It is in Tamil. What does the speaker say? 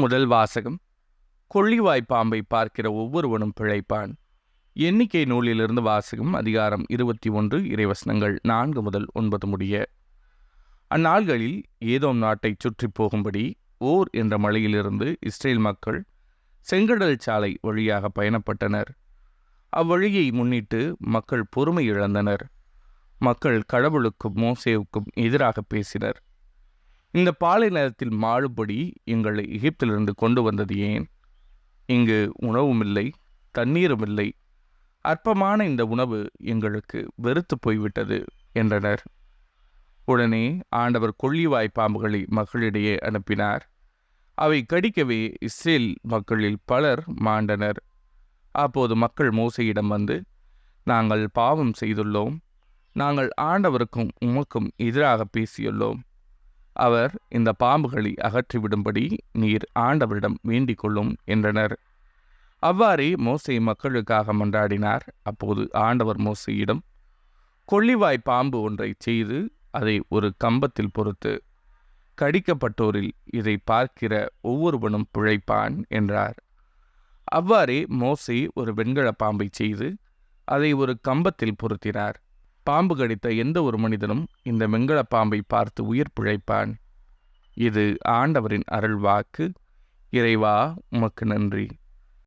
முதல் வாசகம். கொள்ளிவாய் பாம்பை பார்க்கிற ஒவ்வொருவனும் பிழைப்பான். எண்ணிக்கை நூலிலிருந்து வாசகம். அதிகாரம் 21, இறைவசனங்கள் 4 முதல் 9 முடிய. அந்நாள்களில் ஏதோம் நாட்டை சுற்றி போகும்படி ஓர் என்ற மலையிலிருந்து இஸ்ரேல் மக்கள் செங்கடல் சாலை வழியாக பயணப்பட்டனர். அவ்வழியை முன்னிட்டு மக்கள் பொறுமை இழந்தனர். மக்கள் கடவுளுக்கும் மோசேவுக்கும் எதிராக பேசினர். இந்த பாலை நிலத்தில் மாழும்படி எங்களை எகிப்திலிருந்து கொண்டு வந்தது ஏன்? இங்கு உணவும் இல்லை, தண்ணீரும் இல்லை. அற்பமான இந்த உணவு எங்களுக்கு வெறுத்து போய்விட்டது என்றனர். உடனே ஆண்டவர் கொள்ளிவாய் பாம்புகளை மக்களிடையே அனுப்பினார். அவை கடிக்கவே இஸ்ரேல் மக்களில் பலர் மாண்டனர். அப்போது மக்கள் மோசேயிடம் வந்து, நாங்கள் பாவம் செய்துள்ளோம், நாங்கள் ஆண்டவருக்கும் உமக்கும் எதிராக பேசியுள்ளோம். அவர் இந்த பாம்புகளை அகற்றிவிடும்படி நீர் ஆண்டவரிடம் வேண்டிக் கொள்ளும் என்றனர். அவ்வாறே மோசே மக்களுக்காக மன்றாடினார். அப்போது ஆண்டவர் மோசேயிடம், கொள்ளிவாய் பாம்பு ஒன்றை செய்து அதை ஒரு கம்பத்தில் பொறுத்து, கடிக்கப்பட்டோரில் இதை பார்க்கிற ஒவ்வொருவனும் பிழைப்பான் என்றார். அவ்வாறே மோசே ஒரு வெண்கல பாம்பை செய்து அதை ஒரு கம்பத்தில் பொருத்தினார். பாம்பு கடித்த எந்த ஒரு மனிதனும் இந்த வெண்கல பாம்பை பார்த்து உயிர் பிழைப்பான். இது ஆண்டவரின் அருள்வாக்கு. இறைவா, உமக்கு நன்றி.